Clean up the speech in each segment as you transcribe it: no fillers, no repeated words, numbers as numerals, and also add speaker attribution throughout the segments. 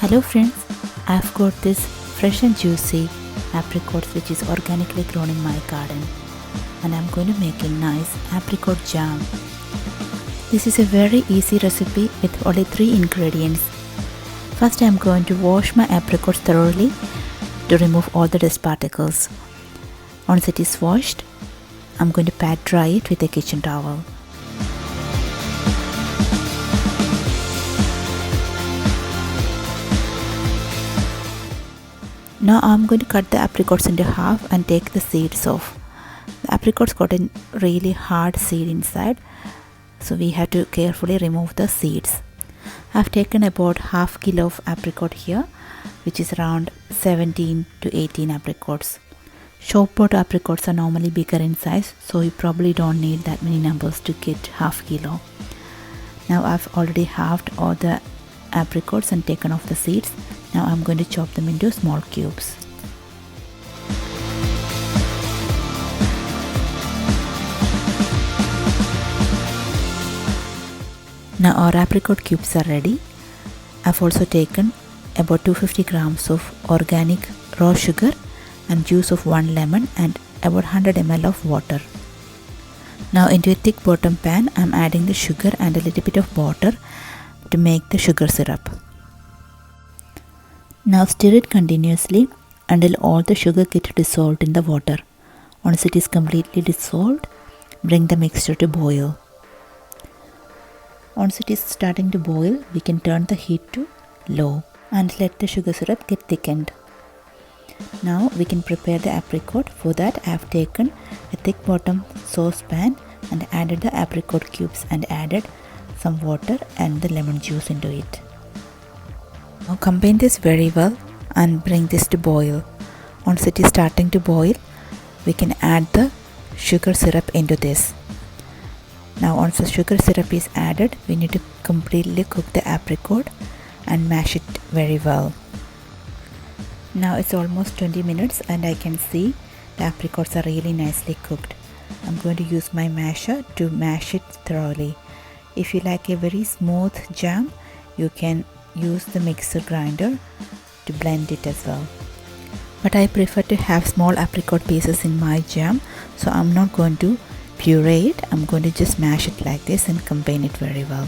Speaker 1: Hello friends, I've got this fresh and juicy apricots which is organically grown in my garden, and I'm going to make a nice apricot jam. This is a very easy recipe with only 3 ingredients. First I'm going to wash my apricots thoroughly to remove all the dust particles. Once it is washed, I'm going to pat dry it with a kitchen towel. Now I'm going to cut the apricots into half and take the seeds off. The apricots got a really hard seed inside, so we have to carefully remove the seeds. I've taken about half kilo of apricot here, which is around 17 to 18 apricots. Shop bought apricots are normally bigger in size, so you probably don't need that many numbers to get half kilo. Now I've already halved all the apricots and taken off the seeds. Now I'm going to chop them into small cubes. Now our apricot cubes are ready. I've also taken about 250 grams of organic raw sugar and juice of 1 lemon and about 100 ml of water. Now into a thick bottom pan I'm adding the sugar and a little bit of water to make the sugar syrup. Now stir it continuously until all the sugar gets dissolved in the water. Once it is completely dissolved, bring the mixture to boil. Once it is starting to boil, we can turn the heat to low and let the sugar syrup get thickened. Now we can prepare the apricot. For that I have taken a thick bottom saucepan and added the apricot cubes and added some water and the lemon juice into it. Now combine this very well and bring this to boil. Once it is starting to boil, we can add the sugar syrup into this. Now once the sugar syrup is added, we need to completely cook the apricot and mash it very well. Now it's almost 20 minutes and I can see the apricots are really nicely cooked. I'm going to use my masher to mash it thoroughly. If you like a very smooth jam, you can use the mixer grinder to blend it as well. But I prefer to have small apricot pieces in my jam, so I'm not going to puree it. I'm going to just mash it like this and combine it very well.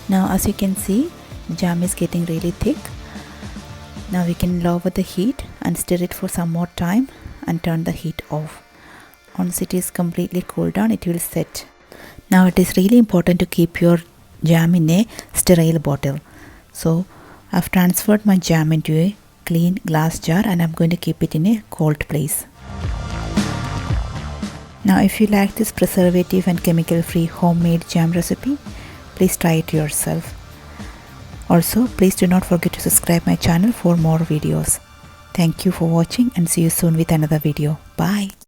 Speaker 1: Now as you can see, the jam is getting really thick. Now we can lower the heat and stir it for some more time and turn the heat off. Once it is completely cooled down, it will set. Now it is really important to keep your jam in a sterile bottle. So I've transferred my jam into a clean glass jar and I'm going to keep it in a cold place. Now if you like this preservative and chemical free homemade jam recipe, please try it yourself. Also, please do not forget to subscribe my channel for more videos. Thank you for watching and see you soon with another video. Bye.